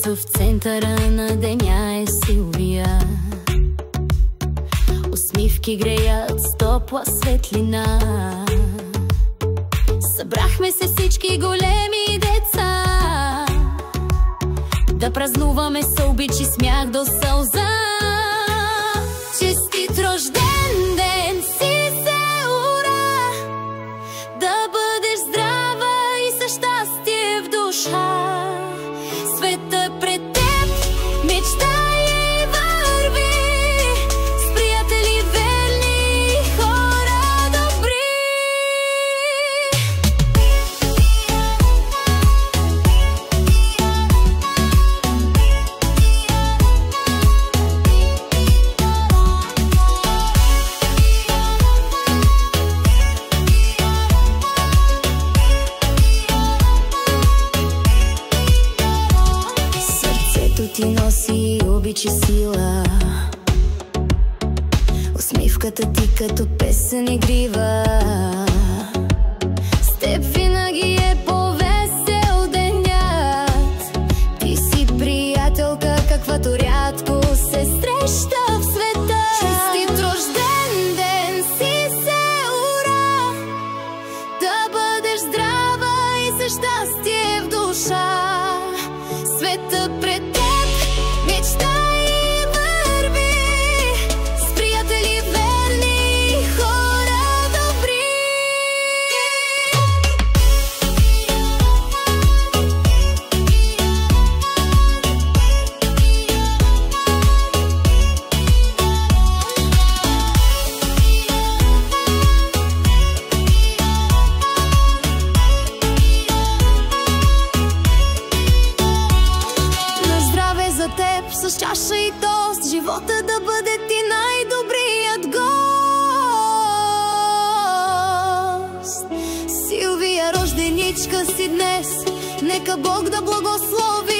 В центъра на деня е Силвия. Усмивки греят с топла светлина. Събрахме се всички големи деца да празнуваме с обич и смях до сълза. Честит рожден ден, Сисе, ура! Да бъдеш здрава и със щастие в душа. Света пред теб мечтай и върви, с приятели верни и хора добри. Сърцето ти носи обич и сила, усмивката ти като песен игрива. С теб винаги е по-весел денят. Ти си приятелка, каквато рядко се среща в света. Честит рожден ден, Сисе, ура! Да бъдеш здрава и със щастие в душа. Света пред теб мечтай и върви, с приятели верни и хора добри. На здраве за теб с чаша и тост, живота да бъде ти най-добрият гост. Силвия, рожденичка си днес, нека Бог да благослови.